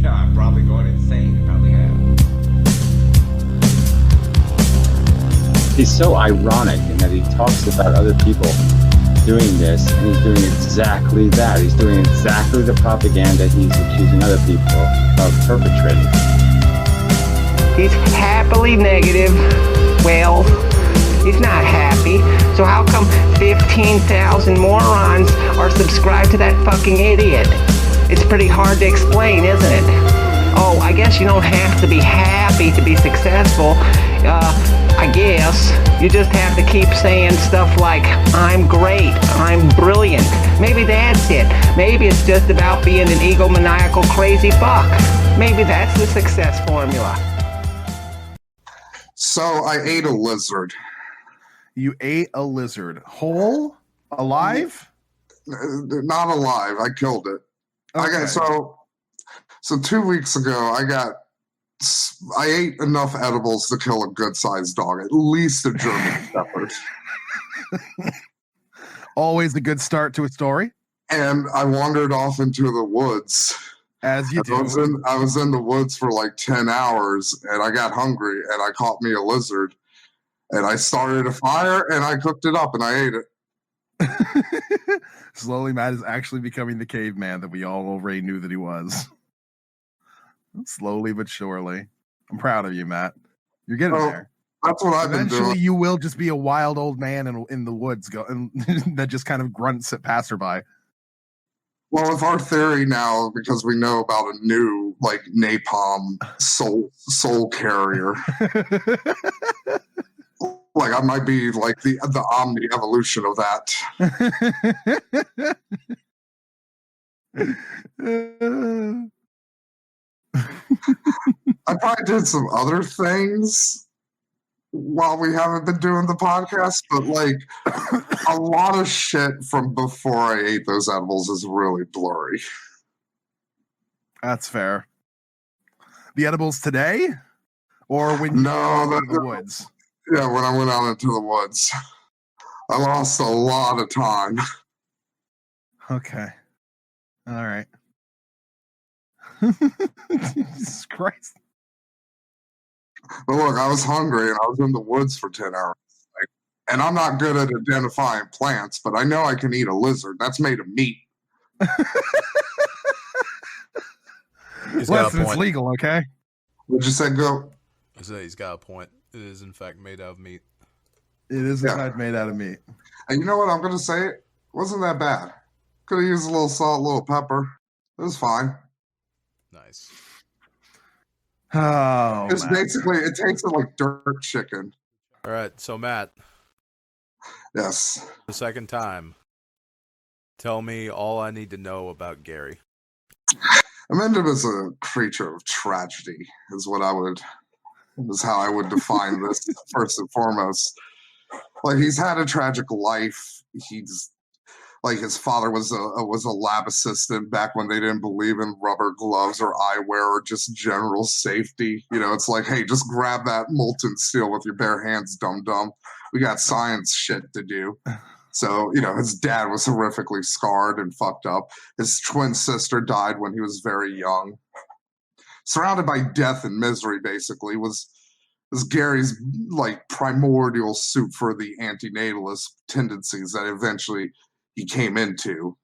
No, I'm probably going insane. Probably have. He's so ironic in that he talks about other people doing this, and he's doing exactly that. He's doing exactly the propaganda he's accusing other people of perpetrating. He's happily negative. Well, he's not happy. So how come 15,000 morons are subscribed to that fucking idiot? It's pretty hard to explain, isn't it? Oh, I guess you don't have to be happy to be successful. I guess you just have to keep saying stuff like, I'm great, I'm brilliant. Maybe that's it. Maybe it's just about being an egomaniacal crazy fuck. Maybe that's the success formula. So I ate a lizard. You ate a lizard. Whole? Alive? Not alive. I killed it. Okay. So 2 weeks ago, I ate enough edibles to kill a good-sized dog, at least a German Shepherd. Always a good start to a story. And I wandered off into the woods. As you do. I was in the woods for like 10 hours, and I got hungry, and I caught me a lizard. And I started a fire, and I cooked it up, and I ate it. Slowly, Matt is actually becoming the caveman that we all already knew that he was. Slowly but surely. I'm proud of you, Matt. You're getting there. That's what I've been doing. Eventually, you will just be a wild old man in the woods that just kind of grunts at passerby. Well, with our theory now, because we know about a new like napalm soul carrier, like I might be like the omni evolution of that. I probably did some other things while we haven't been doing the podcast, but like a lot of shit from before I ate those edibles is really blurry. That's fair. The edibles today? Or when you went into the woods? Yeah, when I went out into the woods. I lost a lot of time. Okay. All right. Jesus Christ. But look, I was hungry and I was in the woods for 10 hours. And I'm not good at identifying plants, but I know I can eat a lizard. That's made of meat. Listen, it's legal, okay? What'd you say, Go? I say he's got a point. It is, in fact, made out of meat. It is, in fact, made out of meat. And you know what I'm going to say? It wasn't that bad. Could have used a little salt, a little pepper. It was fine. Nice. Oh, it's basically, it tasted like dirt chicken. All right, so Matt. Yes. The second time. Tell me all I need to know about Gary. Inmendham is a creature of tragedy, is how I would define this first and foremost. Like, he's had a tragic life. He's like, his father was a lab assistant back when they didn't believe in rubber gloves or eyewear or just general safety. You know, it's like, hey, just grab that molten steel with your bare hands, dum-dum. We got science shit to do. So, you know, his dad was horrifically scarred and fucked up. His twin sister died when he was very young. Surrounded by death and misery, basically, was Gary's, like, primordial soup for the anti-natalist tendencies that eventually he came into.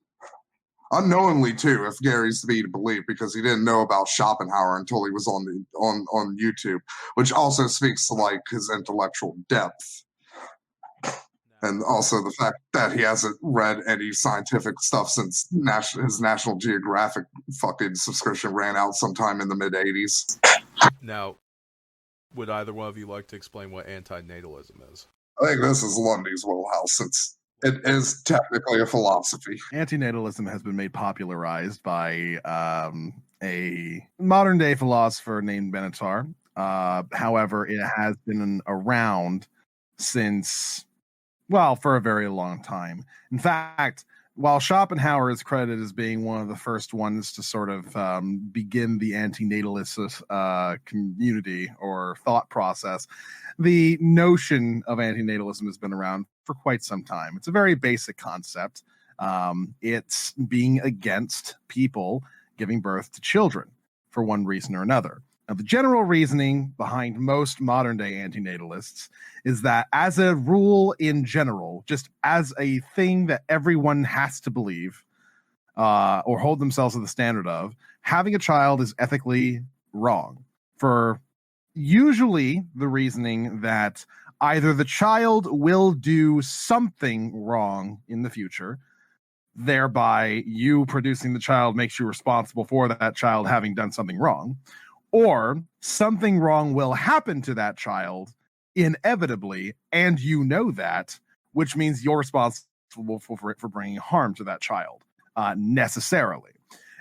Unknowingly, too, if Gary's to be believed, because he didn't know about Schopenhauer until he was on YouTube, which also speaks to, like, his intellectual depth. And also the fact that he hasn't read any scientific stuff since his National Geographic fucking subscription ran out sometime in the mid-'80s. Now, would either one of you like to explain what anti-natalism is? I think this is Lundy's wheelhouse, since it is technically a philosophy. Anti-natalism has been made popularized by a modern-day philosopher named Benatar. However, it has been around since... well, for a very long time. In fact, while Schopenhauer is credited as being one of the first ones to sort of begin the anti-natalist community or thought process, the notion of anti-natalism has been around for quite some time. It's a very basic concept. It's being against people giving birth to children for one reason or another. Now, the general reasoning behind most modern day anti-natalists is that, as a rule in general, just as a thing that everyone has to believe or hold themselves to the standard of, having a child is ethically wrong, for usually the reasoning that either the child will do something wrong in the future, thereby you producing the child makes you responsible for that child having done something wrong, or something wrong will happen to that child inevitably, and you know that, which means you're responsible for bringing harm to that child necessarily.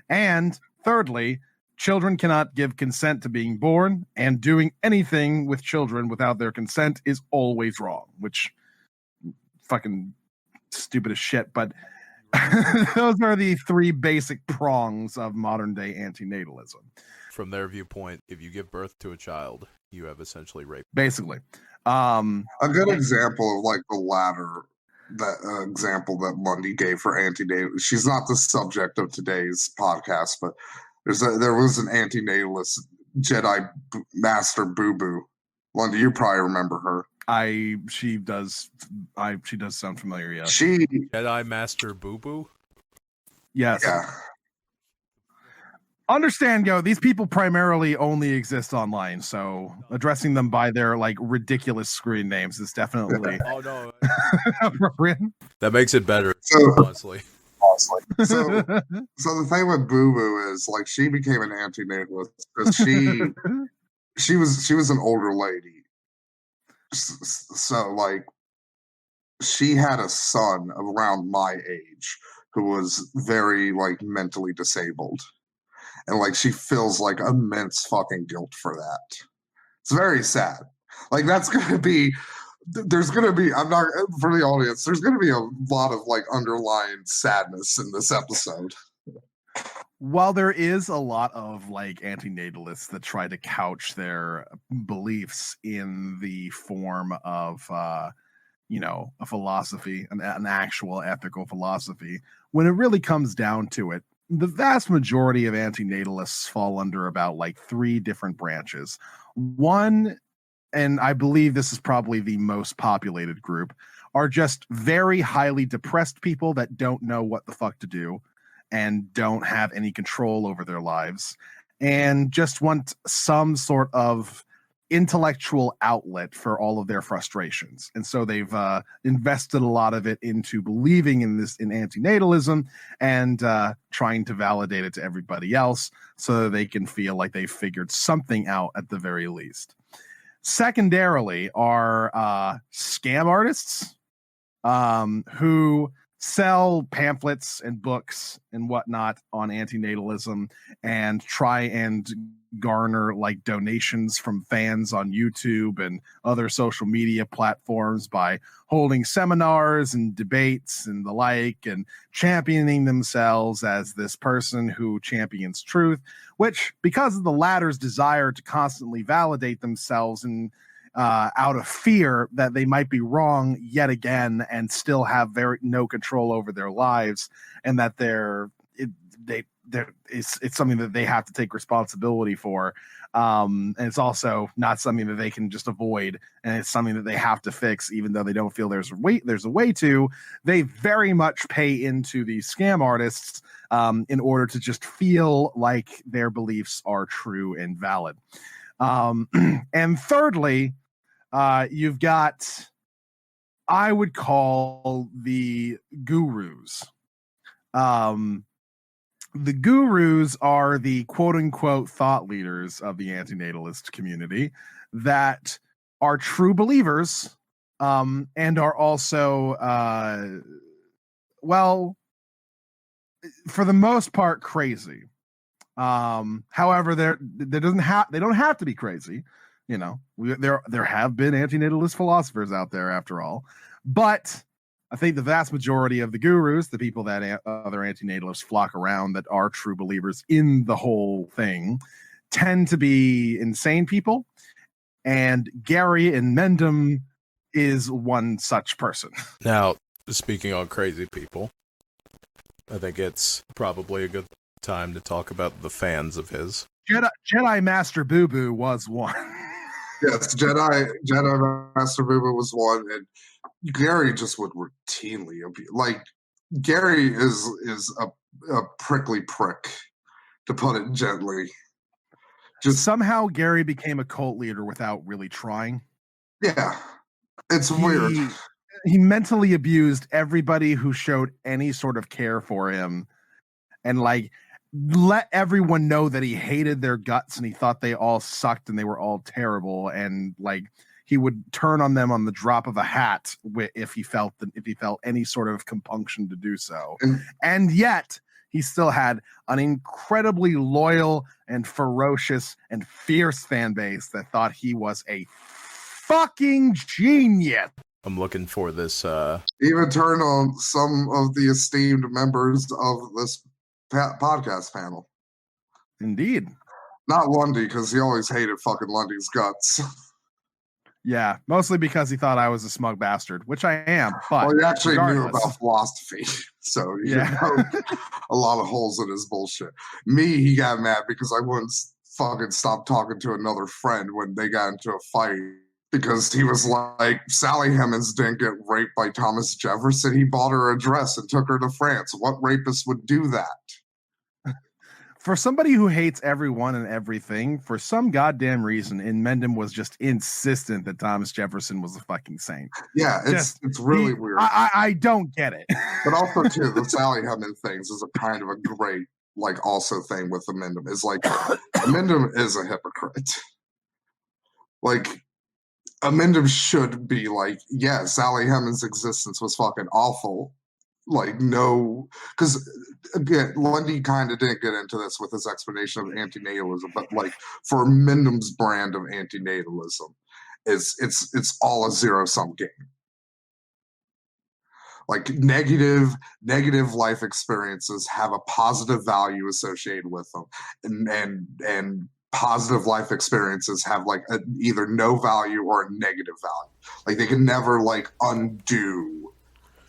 And thirdly, children cannot give consent to being born, and doing anything with children without their consent is always wrong, which fucking stupid as shit, but those are the three basic prongs of modern day anti-natalism. From their viewpoint, if you give birth to a child, you have essentially raped. Basically. A good example of like the latter, that example that Lundy gave for anti-natalist. She's not the subject of today's podcast, but there was an anti-natalist Jedi Master Boo Boo. Lundy, you probably remember her. She does sound familiar, yeah. Jedi Master Boo Boo? Yes. Yeah. Understand, these people primarily only exist online, so addressing them by their like ridiculous screen names is definitely Oh no. appropriate. That makes it better, honestly. So the thing with Boo Boo is like she became an anti-natalist because she was an older lady. So like she had a son around my age who was very like mentally disabled. And like she feels like immense fucking guilt for that. It's very sad. Like there's gonna be, I'm not, for the audience, there's gonna be a lot of like underlying sadness in this episode. While there is a lot of like anti-natalists that try to couch their beliefs in the form of a philosophy, an actual ethical philosophy, when it really comes down to it, the vast majority of anti-natalists fall under about like three different branches. One, and I believe this is probably the most populated group, are just very highly depressed people that don't know what the fuck to do and don't have any control over their lives and just want some sort of intellectual outlet for all of their frustrations. And so they've invested a lot of it into believing in anti-natalism and trying to validate it to everybody else so that they can feel like they've figured something out at the very least. Secondarily are scam artists who sell pamphlets and books and whatnot on anti-natalism and try and garner like donations from fans on YouTube and other social media platforms by holding seminars and debates and the like, and championing themselves as this person who champions truth, which, because of the latter's desire to constantly validate themselves and out of fear that they might be wrong yet again and still have no control over their lives, and that it's something that they have to take responsibility for, and it's also not something that they can just avoid, and it's something that they have to fix even though they don't feel there's a way to. They very much pay into these scam artists in order to just feel like their beliefs are true and valid. And thirdly, you've got, I would call, the gurus. The gurus are the quote-unquote thought leaders of the anti-natalist community that are true believers and are also, for the most part, crazy. However, they don't have to be crazy. There have been anti-natalist philosophers out there after all, but I think the vast majority of the gurus, the people that other anti-natalists flock around that are true believers in the whole thing, tend to be insane people. And Gary inmendham is one such person. Now, speaking on crazy people, I think it's probably a good time to talk about the fans of his. Jedi Master Boo Boo was one. Yes, Jedi Master Booba was one, and Gary just would routinely abuse. Like Gary is a prickly prick, to put it gently. Just somehow Gary became a cult leader without really trying. Yeah, it's weird. He mentally abused everybody who showed any sort of care for him, and like let everyone know that he hated their guts and he thought they all sucked and they were all terrible, and like he would turn on them on the drop of a hat if he felt any sort of compunction to do so. And yet he still had an incredibly loyal and ferocious and fierce fan base that thought he was a fucking genius. I'm looking for this. Even turned on some of the esteemed members of this podcast panel. Indeed. Not Lundy, because he always hated fucking Lundy's guts. Yeah, mostly because he thought I was a smug bastard, which I am. But well, he actually knew about philosophy, so you know a lot of holes in his bullshit. Me, he got mad because I wouldn't fucking stop talking to another friend when they got into a fight. Because he was like, Sally Hemings didn't get raped by Thomas Jefferson. He bought her a dress and took her to France. What rapist would do that? For somebody who hates everyone and everything, for some goddamn reason, Inmendham was just insistent that Thomas Jefferson was a fucking saint. Yeah, it's really weird. I don't get it. But also, too, the Sally Hemings things is a kind of a great, like, also thing with Inmendham. Is like, Inmendham is a hypocrite. Like, Inmendham should be like, yeah, Sally Hemings' existence was fucking awful. Like, no, because again, Lundy kind of didn't get into this with his explanation of anti-natalism, but like for Inmendham's brand of anti-natalism, it's all a zero-sum game. Like negative life experiences have a positive value associated with them, and positive life experiences have like either no value or a negative value. Like they can never like undo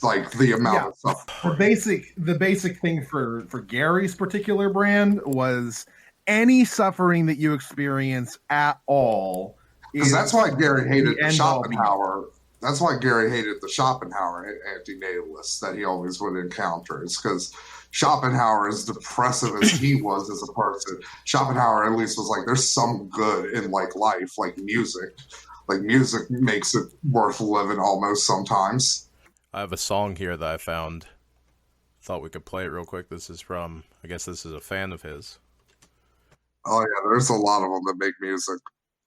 like the amount of suffering. The basic thing for Gary's particular brand was any suffering that you experience at all. Because that's why Gary hated the Schopenhauer. That's why Gary hated the Schopenhauer anti-natalists that he always would encounter. It's because Schopenhauer, as depressive as he was as a person, Schopenhauer at least was like, there's some good in like life, like music. Like music makes it worth living almost sometimes. I have a song here that I found. Thought we could play it real quick. This is from, I guess this is a fan of his. Oh yeah, there's a lot of them that make music.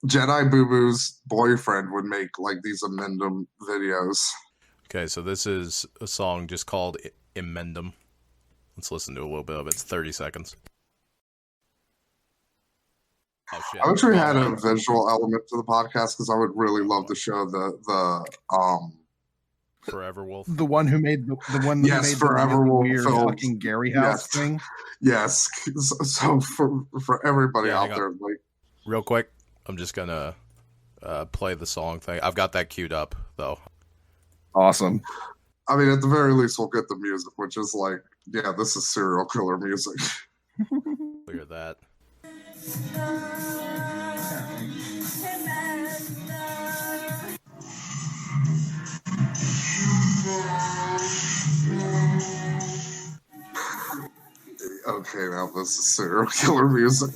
Jedi Boo Boo's boyfriend would make like these Inmendham videos. Okay, so this is a song just called Inmendham. Let's listen to a little bit of it. It's 30 seconds. Oh shit! I wish we had a visual element to the podcast because I would really love to show the Forever Wolf, the one who made the one that made Forever the Wolf weird fucking Gary House thing. Yes, so for everybody out there, like real quick, I'm just gonna play the song thing. I've got that queued up though. Awesome. I mean, at the very least, we'll get the music, which is like, yeah, this is serial killer music. Clear that. Okay, now this is serial killer music.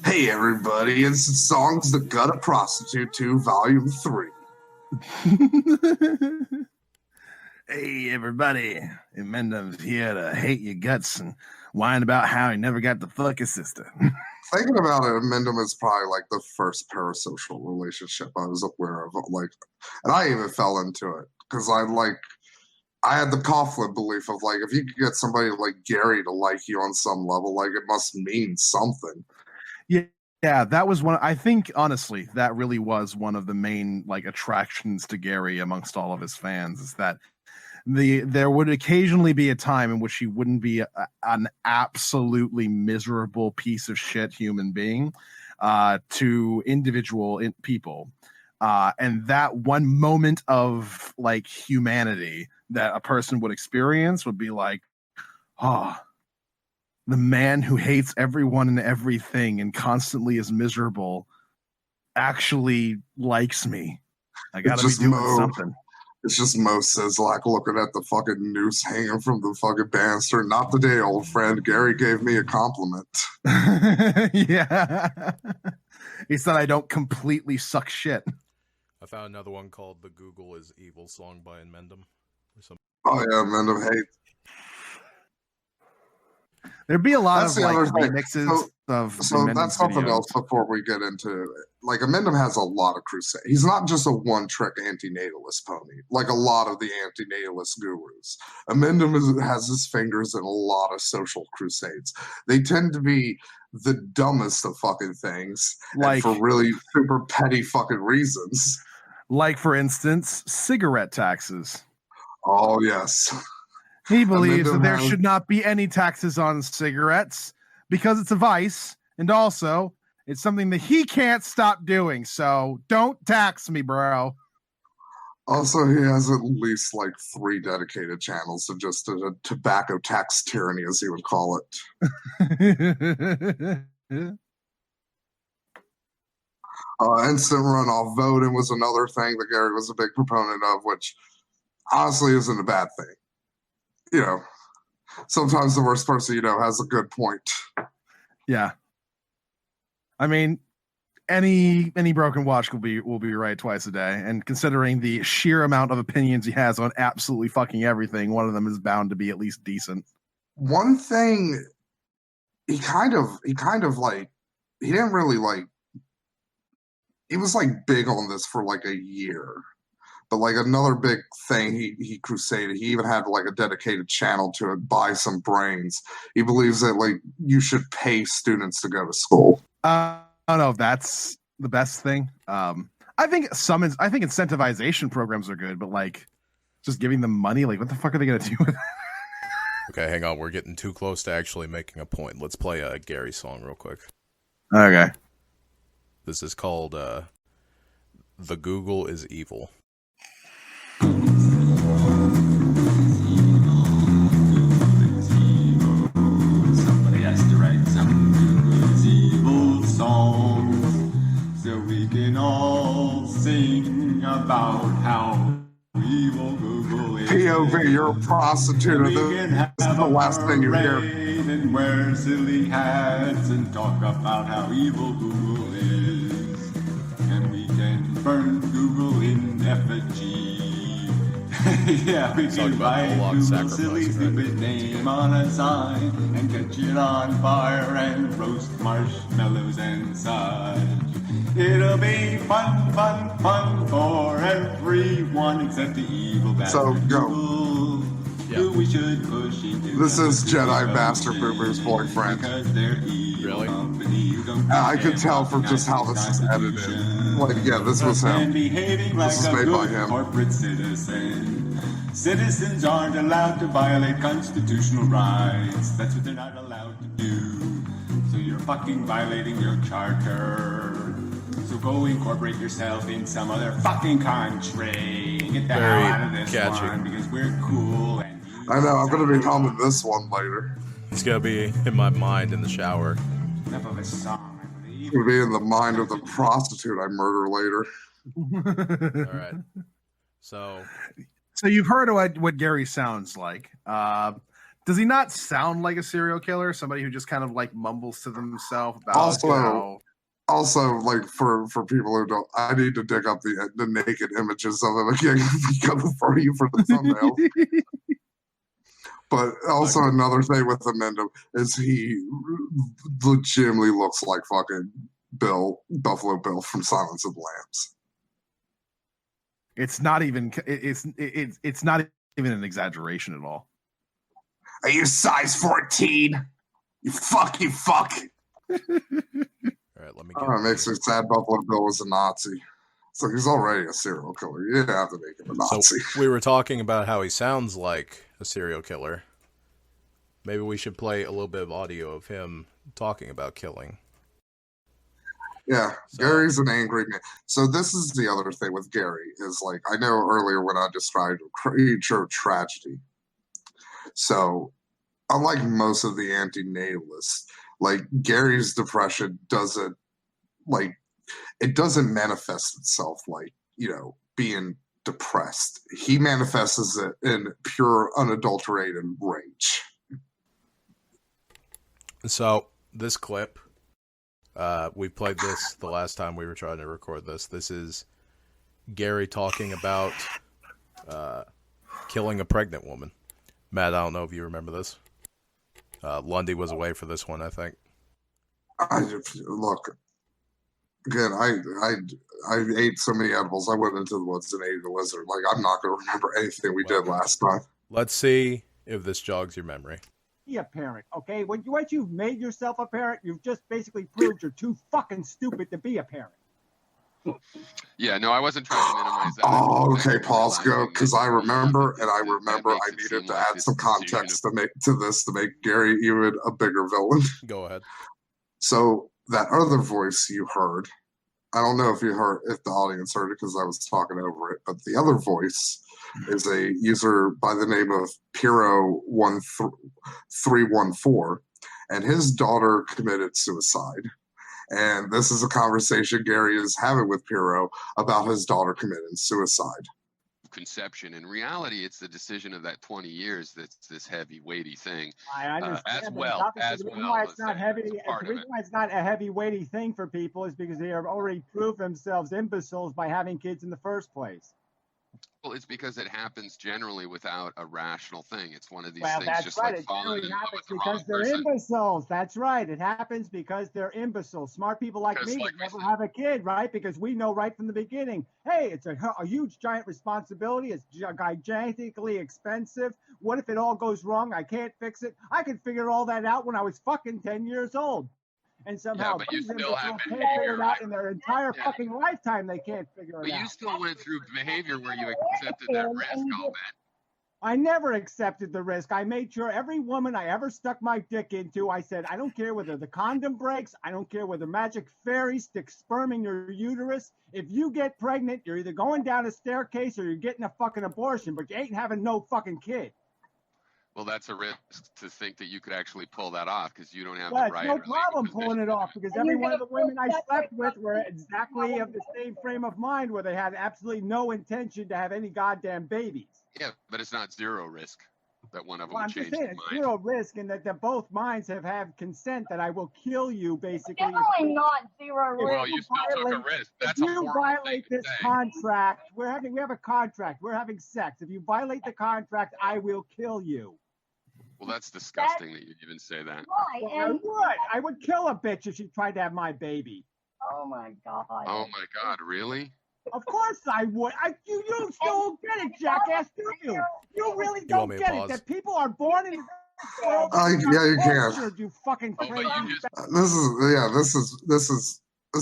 Hey everybody, it's Songs That Gut a Prostitute 2, Volume 3. Hey everybody, Inmendham's here to hate your guts and whine about how he never got to fuck his sister. Thinking about it, Inmendham is probably like the first parasocial relationship I was aware of. Like, and I even fell into it because I had the Coughlin belief of like, if you could get somebody like Gary to like you on some level, like it must mean something. Yeah, that was one. I think honestly, that really was one of the main like attractions to Gary amongst all of his fans. Is that there would occasionally be a time in which he wouldn't be an absolutely miserable piece of shit human being to individual people. And that one moment of like humanity that a person would experience would be like, oh, the man who hates everyone and everything and constantly is miserable actually likes me. I gotta be doing something. It's just Mo Sizlak looking at the fucking noose hanging from the fucking banister. Not today, old friend. Gary gave me a compliment. Yeah. He said I don't completely suck shit. I found another one called "The Google is Evil" song by inmendham. Oh yeah, inmendham hate. There'd be a lot That's of the like other thing. remixes of So that's something else before we get into it. Like inmendham has a lot of crusade. He's not just a one-trick anti-natalist pony, like a lot of the anti-natalist gurus. Inmendham has his fingers in a lot of social crusades. They tend to be the dumbest of fucking things, like, and for really super petty fucking reasons. Like, for instance, cigarette taxes. Oh, yes. He believes that there should not be any taxes on cigarettes because it's a vice, and also it's something that he can't stop doing. So don't tax me, bro. Also, he has at least like 3 dedicated channels to just a tobacco tax tyranny, as he would call it. Instant runoff voting was another thing that Gary was a big proponent of, which honestly isn't a bad thing. You know, sometimes the worst person you know has a good point. Yeah. I mean, any broken watch will be right twice a day, and considering the sheer amount of opinions he has on absolutely fucking everything, one of them is bound to be at least decent. One thing he kind of like, he didn't really like, he was like big on this for like a year. But like another big thing he crusaded, he even had like a dedicated channel to it, Buy Some Brains. He believes that like you should pay students to go to school. I don't know if that's the best thing. I think incentivization programs are good, but like just giving them money, like what the fuck are they gonna do with it? Okay, hang on. We're getting too close to actually making a point. Let's play a Gary song real quick. Okay. This is called "The Google is Evil." Somebody has to write some Google's evil songs so we can all sing about how evil Google is. POV, you're a prostitute. This is the last thing you hear. And wear silly hats and talk about how evil Google is. And we can burn Google in effigy. Yeah, we can write Google's silly stupid name on a sign and catch it on fire and roast marshmallows and such. It'll be fun, fun, fun for everyone except the evil bastard Google. Who we should push into. This is Jedi Master Boomer's boyfriend. Really? I could tell from just how this is edited. Like, yeah, this was him. This is made by him. Corporate citizen. Citizens aren't allowed to violate constitutional rights. That's what they're not allowed to do. So you're fucking violating your charter. So go incorporate yourself in some other fucking country. Get the hell out of this one because we're cool. And I know, I'm going to be humming this one later. It's going to be in my mind in the shower. Enough of a song, I believe. It's going to be in the mind of the prostitute I murder later. All right. So you've heard what Gary sounds like. Does he not sound like a serial killer? Somebody who just kind of like mumbles to themselves about Also, like for people who don't, I need to dig up the naked images of him again for you for the thumbnail. But also another thing with Amendum is he legitimately looks like fucking Buffalo Bill from Silence of the Lambs. It's not even it's not even an exaggeration at all. Are you size 14? You fuck. All right, let me It makes me sad Buffalo Bill was a Nazi. So he's already a serial killer. You didn't have to make him a Nazi. So we were talking about how he sounds like a serial killer. Maybe we should play a little bit of audio of him talking about killing. Yeah, So- Gary's an angry man. So this is the other thing with Gary is like I know earlier when I described a creature of tragedy. So unlike most of the anti-natalists, like Gary's depression doesn't manifest itself like, being depressed. He manifests it in pure unadulterated rage. So this clip, we played this the last time we were trying to record this. This is Gary talking about killing a pregnant woman. Matt, I don't know if you remember this. Lundy was away for this one, I think. Look, again, I ate so many edibles. I went into the woods and ate a lizard. Like, I'm not going to remember anything we did last time. Let's see if this jogs your memory. Be a parent, okay? Once you've made yourself a parent, you've just basically proved you're too fucking stupid to be a parent. Yeah, no, I wasn't trying to minimize that. Oh, okay, pause, go, because I remember I needed to add some context to make Gary even a bigger villain. Go ahead. So that other voice you heard, I don't know if the audience heard it because I was talking over it, but the other voice is a user by the name of Piro1314, and his daughter committed suicide. And this is a conversation Gary is having with Piro about his daughter committing suicide. Conception. In reality, it's the decision of that 20 years that's this heavy, weighty thing. I understand. As but well. the reason why it's not heavy. The reason why it's not a heavy, weighty thing for people is because they have already proved themselves imbeciles by having kids in the first place. Well, it's because it happens generally without a rational thing. It's one of these Well, things, that's just right. like It falling generally in love happens with the because wrong they're person. imbeciles. That's right. It happens because they're imbeciles. Smart people like Because, me like would I never said- have a kid, right? Because we know right from the beginning, hey, it's a huge, giant responsibility. It's gigantically expensive. What if it all goes wrong? I can't fix it. I could figure all that out when I was fucking 10 years old. And somehow but you these still have imbeciles can't behavior, figure it out right? in their entire Yeah. fucking lifetime. They can't figure it But out. you still went through behavior where you accepted that risk, all that. I never accepted the risk. I made sure every woman I ever stuck my dick into, I said, I don't care whether the condom breaks. I don't care whether magic fairies stick sperm in your uterus. If you get pregnant, you're either going down a staircase or you're getting a fucking abortion, but you ain't having no fucking kid. Well, that's a risk to think that you could actually pull that off because you don't have But the right. no or legal problem pulling position it to off do it. because every one of the women I slept with were exactly of the same frame of mind where they had absolutely no intention to have any goddamn babies. Yeah, but it's not zero risk that one of them Well, would I'm change just their saying it's mind. zero risk and that both minds have had consent that I will kill you basically. Definitely not zero risk. Well, you still took a risk. That's If a you horrible violate thing to this say. contract, we have a contract. We're having sex. If you violate the contract, I will kill you. Well, that's disgusting that you even say that. Right, Well, and I would kill a bitch if she tried to have my baby. oh my god. Oh my God, really? Of course I would. You don't get it, jackass, do you? You really You want don't me to get it pause? that people are born in this world. Yeah, you can. Tortured, you fucking Oh, but crazy. you just This is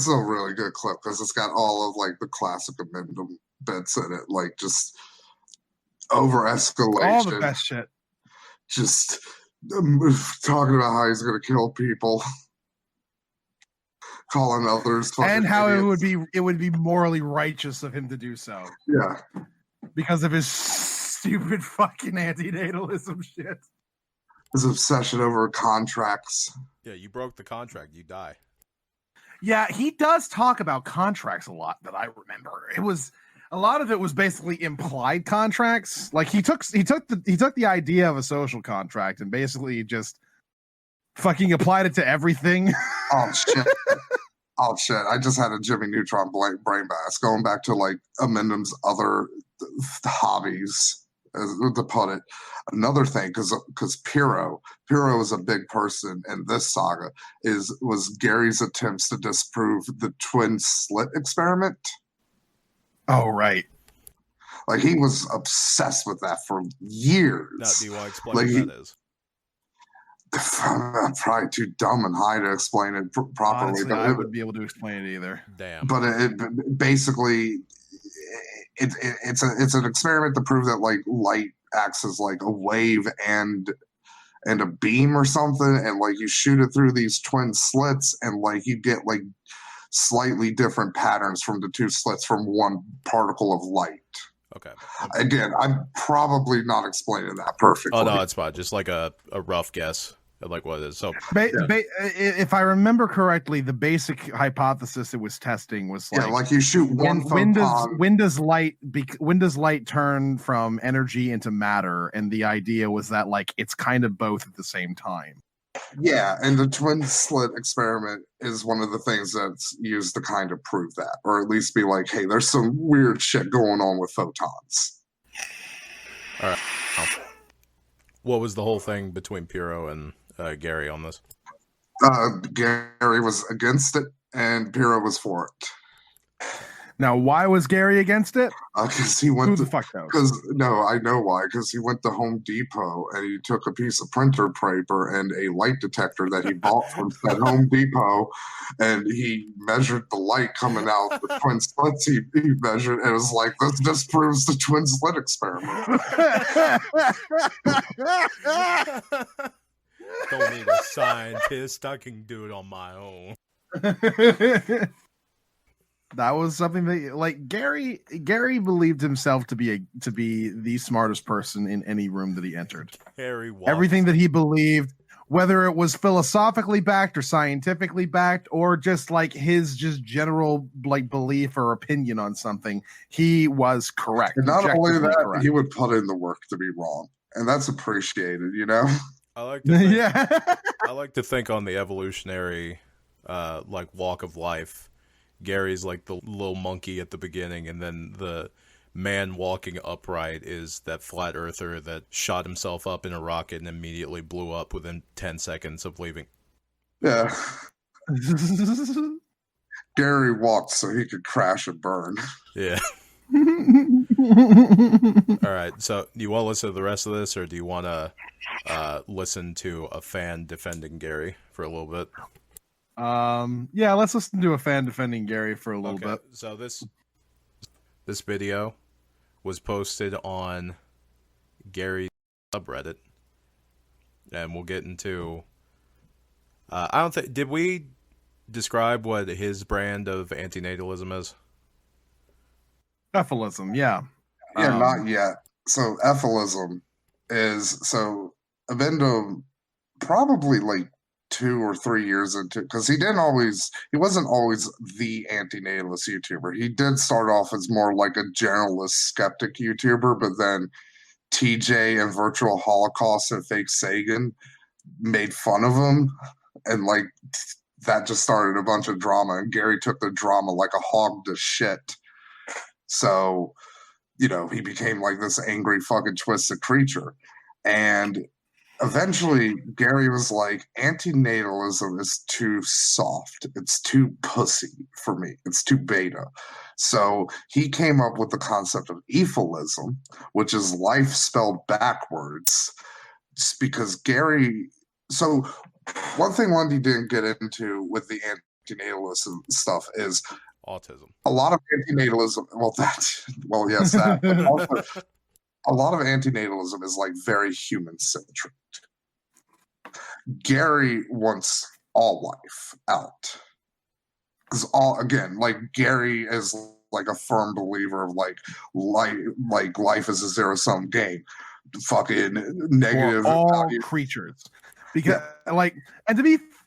a really good clip because it's got all of like the classic amendment bits in it, like just over escalation. All the best shit. Just talking about how he's going to kill people, calling others, And how idiots. it would be morally righteous of him to do so Yeah, because of his stupid fucking anti-natalism shit. his obsession over contracts. Yeah, you broke the contract. You die. Yeah, he does talk about contracts a lot that I remember. A lot of it was basically implied contracts. Like he took the idea of a social contract and basically just fucking applied it to everything. Oh shit! Oh shit! I just had a Jimmy Neutron brain blast going back to like Amendham's other hobbies, to put it. Another thing, because Piro is a big person in this saga, was Gary's attempts to disprove the twin slit experiment. Oh right. Like he was obsessed with that for years. Now, do you want to explain Like what that is? I'm probably too dumb and high to explain it properly. Honestly, but I wouldn't be able to explain it either. Damn. But it basically it's an experiment to prove that like light acts as like a wave and a beam or something, and like you shoot it through these twin slits, and like you get like slightly different patterns from the two slits from one particle of light. Okay. Again, I'm probably not explaining that perfectly. Oh no, it's fine. Just like a rough guess at like what it is. So if I remember correctly, the basic hypothesis it was testing was like, like you shoot one photon. When does light turn from energy into matter? And the idea was that like it's kind of both at the same time. Yeah, and the twin slit experiment is one of the things that's used to kind of prove that, or at least be like, hey, there's some weird shit going on with photons. All right. What was the whole thing between Piero and Gary on this? Gary was against it, and Piero was for it. Now, why was Gary against it? Because he went Who to the fuck knows? No, I know why. Because he went to Home Depot and he took a piece of printer paper and a light detector that he bought from that Home Depot, and he measured the light coming out the twin slits. He measured, and it was like, this disproves the twin slit experiment. Don't need a scientist. I can do it on my own. That was something that, like, Gary believed himself to be the smartest person in any room that he entered. Everything that he believed, whether it was philosophically backed or scientifically backed, or just like his just general like belief or opinion on something, he was correct. And not only that, he would put in the work to be wrong, and that's appreciated, you know. I like to think, I like to think on the evolutionary like walk of life. Gary's like the little monkey at the beginning, and then the man walking upright is that flat earther that shot himself up in a rocket and immediately blew up within 10 seconds of leaving. Yeah. Gary walked so he could crash and burn. Yeah. All right, so do you want to listen to the rest of this, or do you want to listen to a fan defending Gary for a little bit? Yeah, let's listen to a fan defending Gary for a little bit. So this video was posted on Gary's subreddit, and we'll get into I don't think, did we describe what his brand of anti-natalism is? Ethylism, yeah. Yeah, not yet. So Ethylism is, so Abendo probably like 2 or 3 years into, because he wasn't always the anti-natalist YouTuber. He did start off as more like a generalist skeptic YouTuber, but then TJ and Virtual Holocaust and Fake Sagan made fun of him, and like that just started a bunch of drama, and Gary took the drama like a hog to shit. So, you know, he became like this angry fucking twisted creature. And eventually, Gary was like, anti-natalism is too soft. It's too pussy for me. It's too beta. So he came up with the concept of Ethylism, which is life spelled backwards. Just because Gary... So one thing Lundy didn't get into with the anti-natalism stuff is autism. A lot of anti-natalism... yes, that. But also, a lot of anti-natalism is like very human-centric. Gary wants all life out. Because Gary is like a firm believer of like life is a zero-sum game. Fucking negative. For all creatures. Because and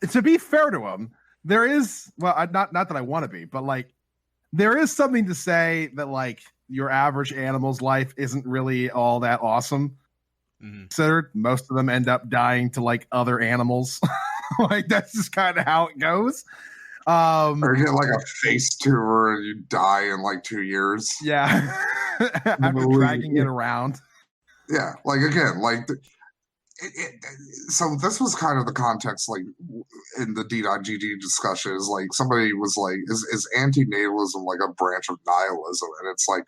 to be fair to him, there is, not that I want to be, but like there is something to say that like your average animal's life isn't really all that awesome. Considered, most of them end up dying to like other animals. Like that's just kind of how it goes. Or you get like a face tumor and you die in like 2 years. Yeah. After dragging it around. Yeah, like again, like so this was kind of the context, like in the D.GG discussion, is like somebody was like, is anti-natalism like a branch of nihilism? And it's like,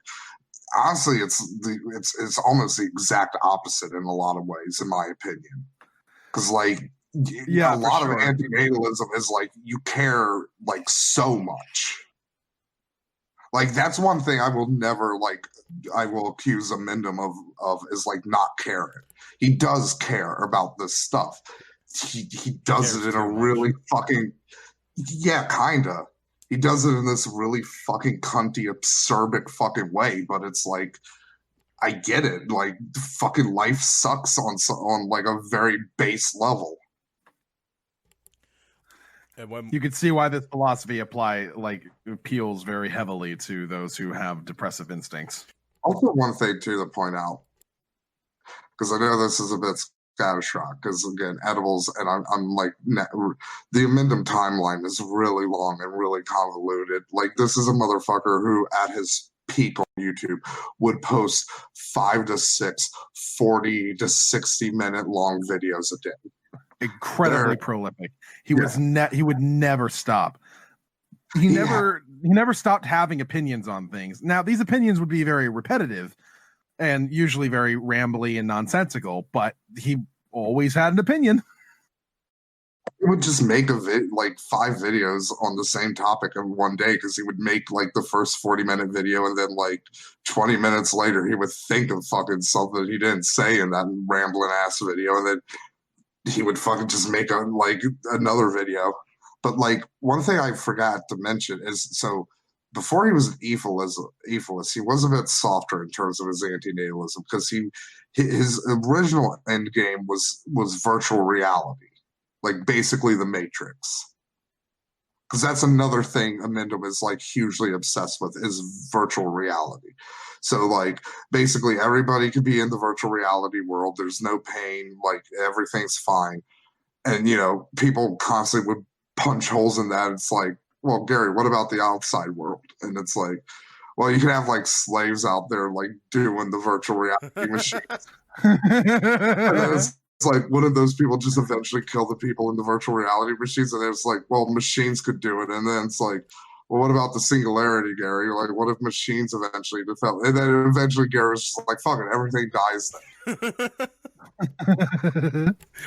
honestly, it's almost the exact opposite in a lot of ways, in my opinion. Because like, a lot of anti-natalism is like you care like so much. Like that's one thing I will never I will accuse Inmendham of is like not caring. He does care about this stuff. He does it in a really fucking kinda. he does it in this really fucking cunty, acerbic fucking way, but it's like, I get it. Like, fucking life sucks on like a very base level. And when You can see why this philosophy appeals very heavily to those who have depressive instincts. Also, one thing too to point out, because I know this is a bit scattershot, because again, edibles, and I'm like, the Amendum timeline is really long and really convoluted. Like, this is a motherfucker who, at his peak on YouTube, would post 5 to 6 40 to 60 minute long videos a day. Incredibly prolific. He would never stop. He never stopped having opinions on things. Now, these opinions would be very repetitive and usually very rambly and nonsensical, but he always had an opinion. He would just make like 5 videos on the same topic in one day, because he would make like the first 40-minute video, and then like 20 minutes later he would think of fucking something he didn't say in that rambling ass video, and then he would fucking just make another video. But like, one thing I forgot to mention is, so before he was an Ethylist, he was a bit softer in terms of his anti-natalism, because his original end game was virtual reality, like basically the Matrix. Because that's another thing Amendham is like hugely obsessed with, is virtual reality. So like, basically everybody could be in the virtual reality world. There's no pain, like everything's fine. And, you know, people constantly would punch holes in that. It's like, well, Gary, what about the outside world? And it's like, well, you can have like slaves out there like doing the virtual reality machines. It's like, wouldn't those people just eventually kill the people in the virtual reality machines? And it's like, well, machines could do it. And then it's like, well, what about the singularity, Gary? Like, what if machines eventually develop? And then eventually Gary's just like, fuck it, everything dies then.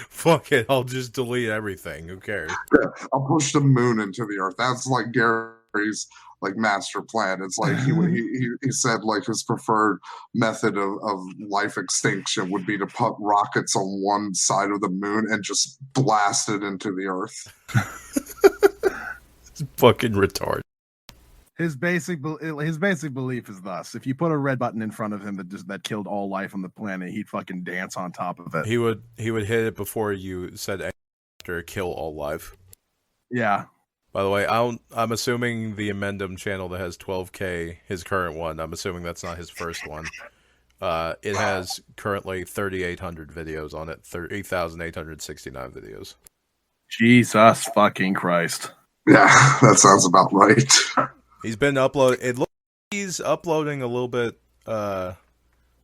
Fuck it, I'll just delete everything. Who cares? Yeah, I'll push the moon into the earth. That's like Gary's like master plan. It's like he said like his preferred method of life extinction would be to put rockets on one side of the moon and just blast it into the earth. It's fucking retarded. His basic belief is thus: if you put a red button in front of him that killed all life on the planet, he'd fucking dance on top of it. He would hit it before you said after kill all life. Yeah. By the way, I'm assuming the Amendham channel that has 12K, his current one, I'm assuming that's not his first one. It has currently 3,800 videos on it, 8,869 videos. Jesus fucking Christ. Yeah, that sounds about right. He's been uploading. It looks like he's uploading a little bit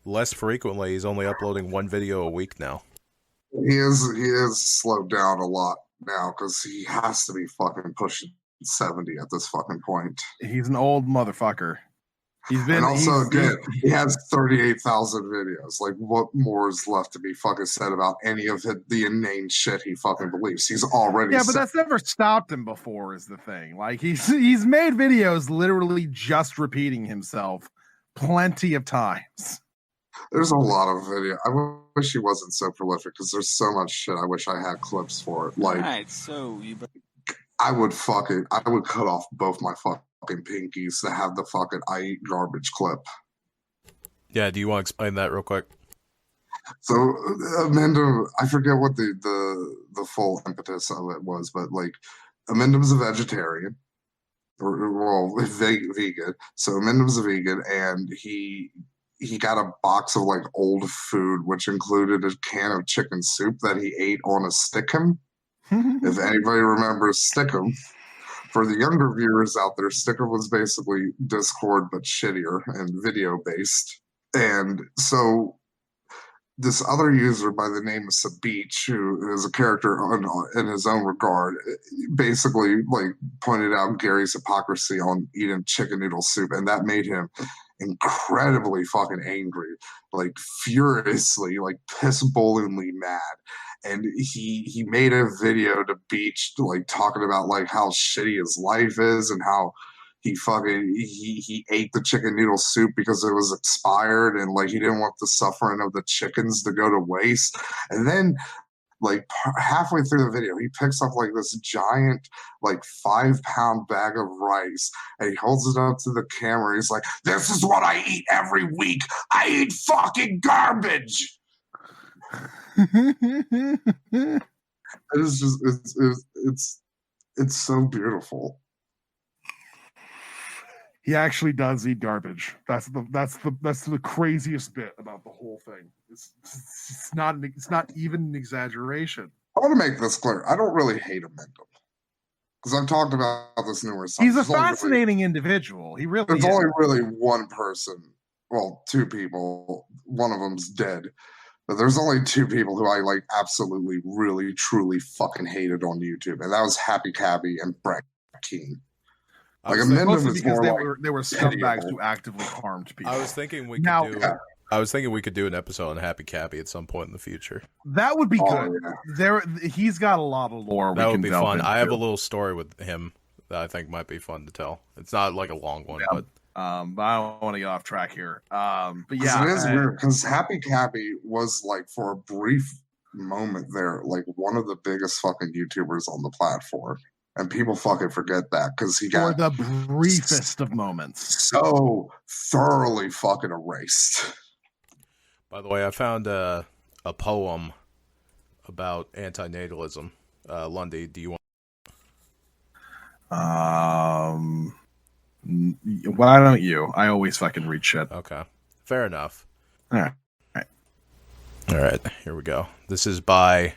less frequently. He's only uploading 1 video a week now. He is slowed down a lot now, because he has to be fucking pushing 70 at this fucking point. He's an old motherfucker. He has 38,000 videos. Like, what more is left to be fucking said about any of the inane shit he fucking believes? He's already but that's never stopped him before, is the thing. Like, he's made videos literally just repeating himself plenty of times. There's a lot of video. I wish he wasn't so prolific, because there's so much shit I wish I had clips for it. Like, right, so I would cut off both my fucking pinkies to have the fucking I eat garbage clip. Yeah, do you want to explain that real quick? So Amanda, I forget what the full impetus of it was, but like, Amendham's a vegetarian, vegan. So Amendham's a vegan, and he got a box of like old food, which included a can of chicken soup that he ate on a Stickum. If anybody remembers Stickum, for the younger viewers out there, Stickum was basically Discord but shittier and video based. And so this other user by the name of Sabich, who is a character in his own regard, basically like pointed out Gary's hypocrisy on eating chicken noodle soup, and that made him incredibly fucking angry, like furiously, like piss bowlingly mad. And he made a video to Beach, like talking about like how shitty his life is, and how he ate the chicken noodle soup because it was expired, and like he didn't want the suffering of the chickens to go to waste. And then like halfway through the video, he picks up like this giant, like 5-pound bag of rice, and he holds it up to the camera. He's like, "This is what I eat every week. I eat fucking garbage." It's just it's so beautiful. He actually does eat garbage. That's the craziest bit about the whole thing. It's not even an exaggeration. I want to make this clear. I don't really hate Amendum, because I've talked about this numerous times. He's a fascinating individual. He really There's is. only really one person, well, two people. One of them's dead. But there's only two people who I like absolutely, really, truly fucking hated on YouTube, and that was Happy Cabby and Brett Keane. Like Amendum Mostly is because more they were scumbags who actively harmed people. I was thinking we could do an episode on Happy Cabby at some point in the future. That would be good. Yeah. He's got a lot of lore. That would be fun. I have a little story with him that I think might be fun to tell. It's not like a long one, but I don't want to get off track here. But yeah, it is weird because Happy Cabby was like for a brief moment there, like one of the biggest fucking YouTubers on the platform. And people fucking forget that because he got for the briefest of moments so thoroughly fucking erased. By the way, I found a poem about anti-natalism. Lundy, do you want? Why don't you? I always fucking read shit. Okay, fair enough. All right. Here we go. This is by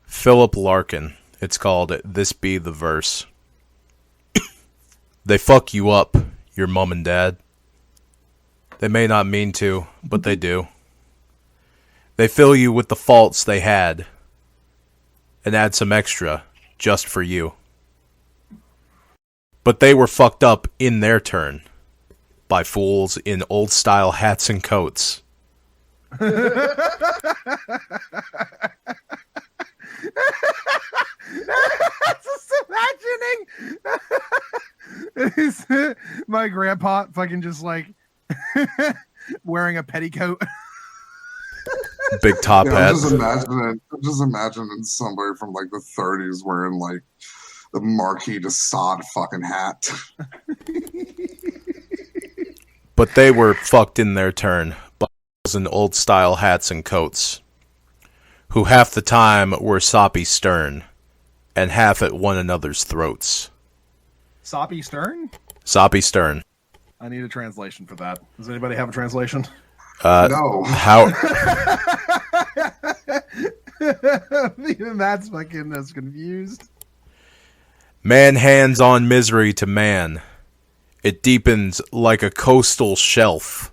Philip Larkin. It's called "This Be the Verse." They fuck you up, your mom and dad. They may not mean to, but they do. They fill you with the faults they had and add some extra just for you. But they were fucked up in their turn by fools in old-style hats and coats. Just imagining my grandpa fucking just like wearing a petticoat. Big top hat. I'm just imagining somebody from like the 30s wearing like the Marquis de Sade fucking hat. But they were fucked in their turn by fools in old-style hats and coats, who half the time were soppy stern, and half at one another's throats. Soppy stern? Soppy stern. I need a translation for that. Does anybody have a translation? No. How? Even that's fucking as confused. Man hands on misery to man. It deepens like a coastal shelf.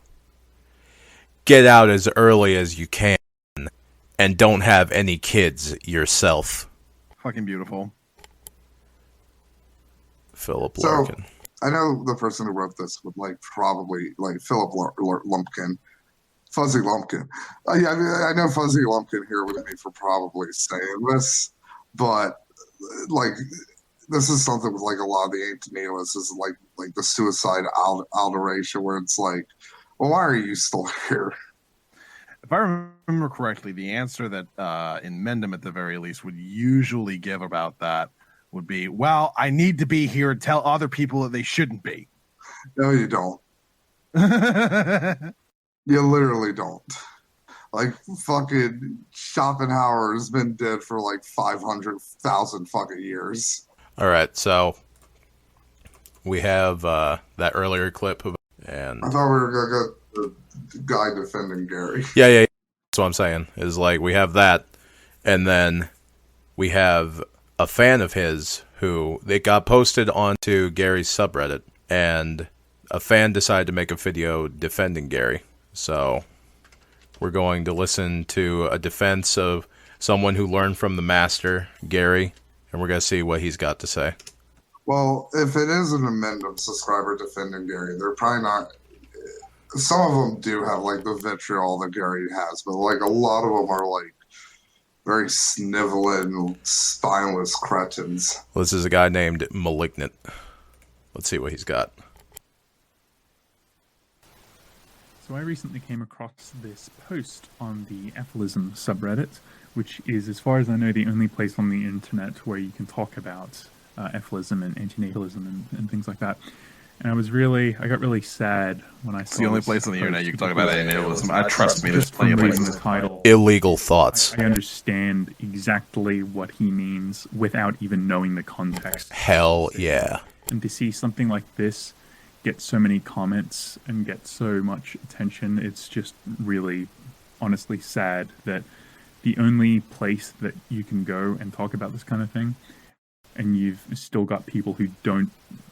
Get out as early as you can. And don't have any kids yourself. Fucking beautiful. Philip Larkin. I know the person who wrote this would like probably like Philip Lumpkin. Fuzzy Lumpkin. Yeah, I know Fuzzy Lumpkin here with me for probably saying this, but like this is something with like a lot of the anti-natalists is like the suicide alderation where it's like, well, why are you still here? If I remember correctly, the answer that inmendham at the very least would usually give about that would be, well, I need to be here to tell other people that they shouldn't be. No, you don't. You literally don't. Like, fucking Schopenhauer has been dead for like 500,000 fucking years. All right, so we have that earlier clip of, and I thought we were gonna get the guy defending Gary. Yeah. That's what I'm saying. Is like we have that, and then we have a fan of his who they got posted onto Gary's subreddit, and a fan decided to make a video defending Gary. So we're going to listen to a defense of someone who learned from the master, Gary, and we're going to see what he's got to say. Well, if it is an Amendham subscriber defending Gary, they're probably not. Some of them do have like the vitriol that Gary has, but like a lot of them are like very sniveling, spineless cretins. Well, this is a guy named Malignant. Let's see what he's got. So I recently came across this post on the Ethylism subreddit, which is, as far as I know, the only place on the internet where you can talk about Ethylism and anti-natalism and things like that. And I got really sad when I saw It's the only place on the internet you can talk about anti-natalism. I trust me, there's plenty of places. The title, Illegal thoughts. I understand exactly what he means without even knowing the context. Hell yeah. And to see something like this get so many comments and get so much attention, it's just really honestly sad that the only place that you can go and talk about this kind of thing, and you've still got people who don't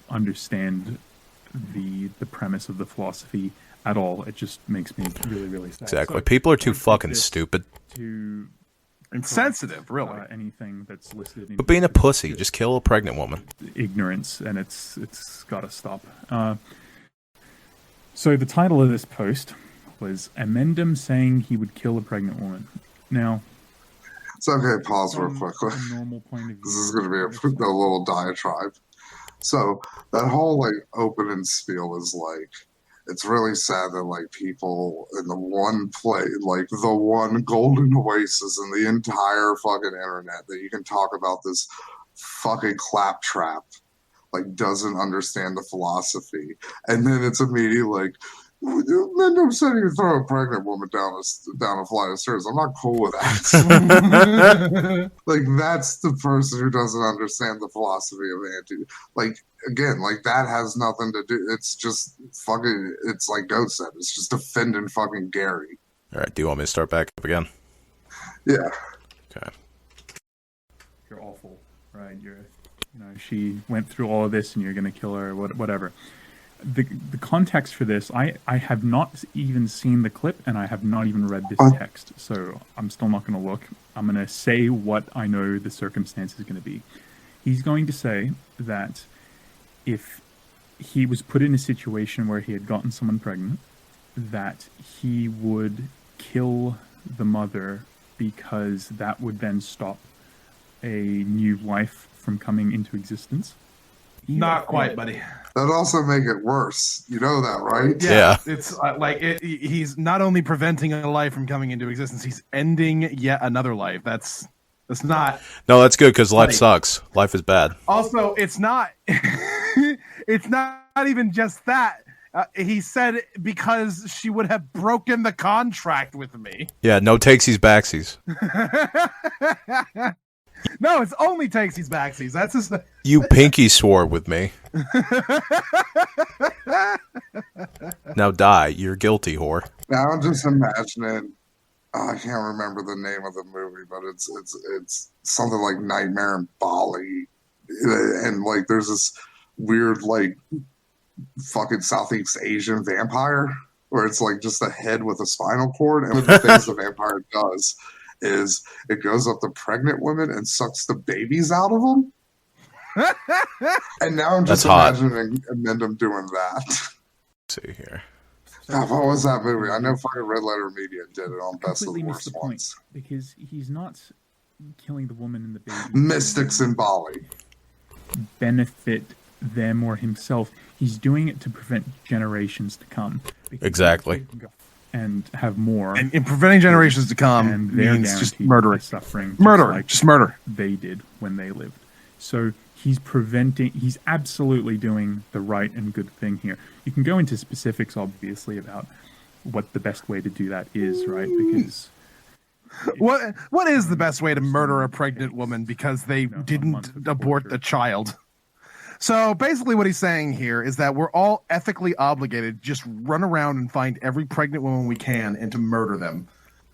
understand the premise of the philosophy at all. It just makes me really, really sad. Exactly. So, People are too fucking stupid. To insensitive, really. Anything that's listed in But being a pussy, just kill a pregnant woman. Ignorance, and it's got to stop. So the title of this post was "Inmendham saying he would kill a pregnant woman." Now, it's okay. Pause real quickly. From a normal point of view, this is going to be a little diatribe. So that whole like opening spiel is like, it's really sad that like people in the one place, like the one golden oasis in the entire fucking internet that you can talk about this fucking claptrap, like doesn't understand the philosophy, and then it's immediately like, Mendham said he'd throw a pregnant woman down a flight of stairs. I'm not cool with that. Like, that's the person who doesn't understand the philosophy of like, again, like, that has nothing to do. It's just fucking, it's like Goat said, it's just defending fucking Gary. All right, do you want me to start back up again? Yeah. Okay. You're awful, right? She went through all of this and you're going to kill her, whatever. The context for this, I have not even seen the clip, and I have not even read this text, so I'm still not going to look. I'm going to say what I know the circumstance is going to be. He's going to say that if he was put in a situation where he had gotten someone pregnant, that he would kill the mother because that would then stop a new life from coming into existence. Not quite, buddy. That'd also make it worse. You know that, right? Yeah. It's he's not only preventing a life from coming into existence, he's ending yet another life. That's not. No, that's good because life sucks. Life is bad. Also, it's not. It's not even just that. He said because she would have broken the contract with me. Yeah, no takesies backsies. No, it's only takesies backsies. That's his. You pinky swore with me. Now die. You're guilty, whore. Now I'm just imagining. I can't remember the name of the movie, but it's something like Nightmare in Bali, and like there's this weird like fucking Southeast Asian vampire where it's like just a head with a spinal cord, and one of the things the vampire does is it goes up to pregnant women and sucks the babies out of them. And now I'm just imagining Inmendham doing that. Let's see here. God, what was that movie? I know fucking Red Letter Media did it on Best of the Worst Ones. Because he's not killing the woman and the baby. Mystics in Bali. Benefit them or himself. He's doing it to prevent generations to come. Exactly. And have more. And in preventing generations to come means just murdering. Suffering. Murder. Just murder. They did when they lived. So he's absolutely doing the right and good thing here. You can go into specifics, obviously, about what the best way to do that is, right? Because what is the best way to murder a pregnant woman because they didn't abort the child? So basically what he's saying here is that we're all ethically obligated to just run around and find every pregnant woman we can and to murder them.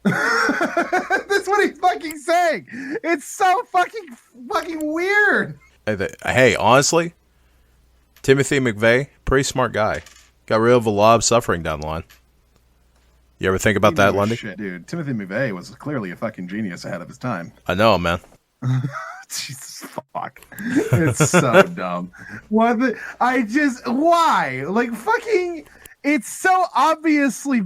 That's what he's fucking saying. It's so fucking weird. Hey, honestly, Timothy McVeigh, pretty smart guy. Got rid of a lot of suffering down the line. You ever think about that, Lundy? Shit, dude. Timothy McVeigh was clearly a fucking genius ahead of his time. I know, man. Jesus fuck. It's so dumb. Why? Like fucking it's so obviously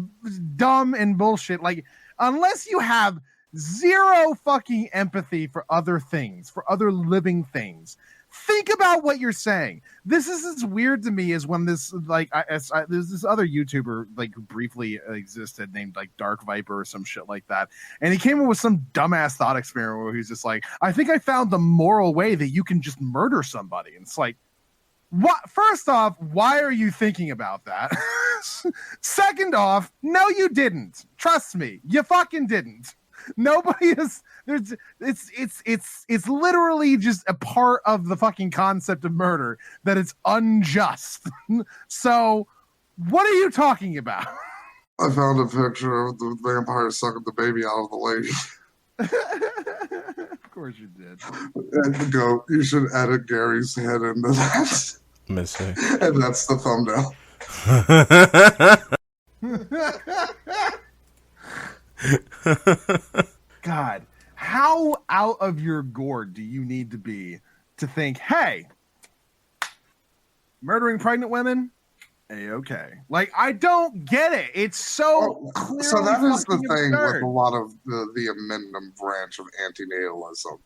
dumb and bullshit. Like, unless you have zero fucking empathy for other things, for other living things, think about what you're saying. This is as weird to me as when this like there's this other YouTuber like who briefly existed named like Dark Viper or some shit like that, and he came up with some dumbass thought experiment where he's just like, I think I found the moral way that you can just murder somebody. And it's like, what? First off, why are you thinking about that? Second off, no, you didn't. Trust me, you fucking didn't. Nobody is there's it's literally just a part of the fucking concept of murder that it's unjust. So what are you talking about? I found a picture of the vampire sucking the baby out of the lady. Of course you did. And go, you should edit Gary's head into that. Missy. And that's the thumbnail. God, how out of your gourd do you need to be to think, hey, murdering pregnant women? A-okay. Like, I don't get it. It's so clearly so that is the thing absurd. with a lot of the amendment branch of anti-natalism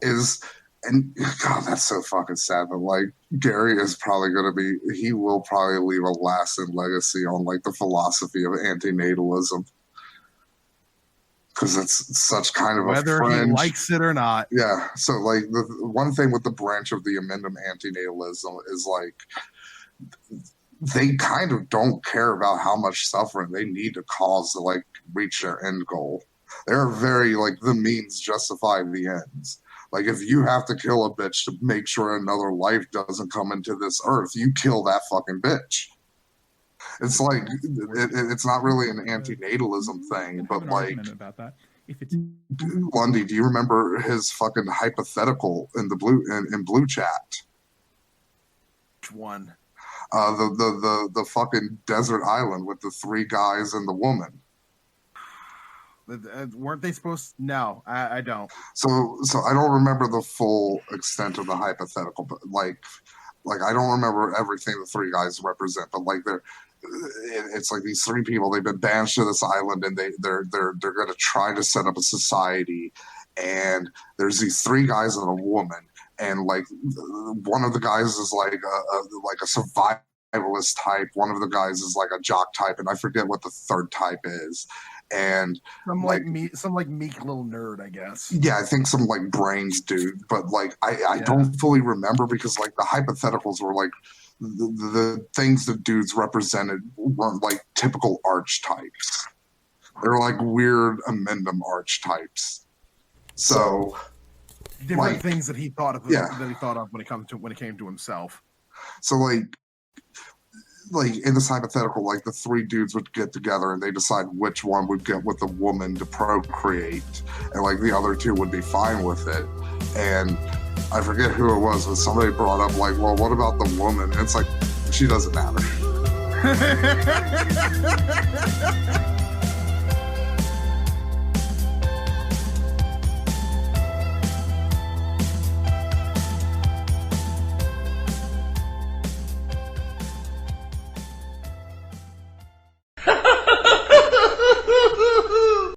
is, and God, that's so fucking sad, but like Gary is probably going to be, he will probably leave a lasting legacy on like the philosophy of anti-natalism. Because it's such kind of whether a fringe. He likes it or not. Yeah. So like the one thing with the branch of the amendment anti-natalism is like they kind of don't care about how much suffering they need to cause to like reach their end goal. They're very like the means justify the ends. Like if you have to kill a bitch to make sure another life doesn't come into this earth, you kill that fucking bitch. It's like it's not really an anti-natalism thing, but like about that. If it's Lundy, do you remember his fucking hypothetical in the blue chat? Which one? The fucking desert island with the 3 guys and the woman. Weren't they supposed? No, I don't. So I don't remember the full extent of the hypothetical, but like I don't remember everything the 3 guys represent, but like it's like these 3 people, they've been banished to this island and they're going to try to set up a society, and there's these 3 guys and a woman, and like one of the guys is like a survivalist type, one of the guys is like a jock type, and I forget what the 3rd type is. And some like meek little nerd, I guess. Yeah, I think some like brains dude, but like I don't fully remember because like the hypotheticals were like the things the dudes represented weren't like typical archetypes. They were like weird amendum archetypes. So different like, things that he thought of. Yeah. That he thought of when it came to himself. So like in this hypothetical, like the 3 dudes would get together and they decide which one would get with the woman to procreate, and like the other 2 would be fine with it. And I forget who it was, but somebody brought up like, well, what about the woman? And it's like, she doesn't matter.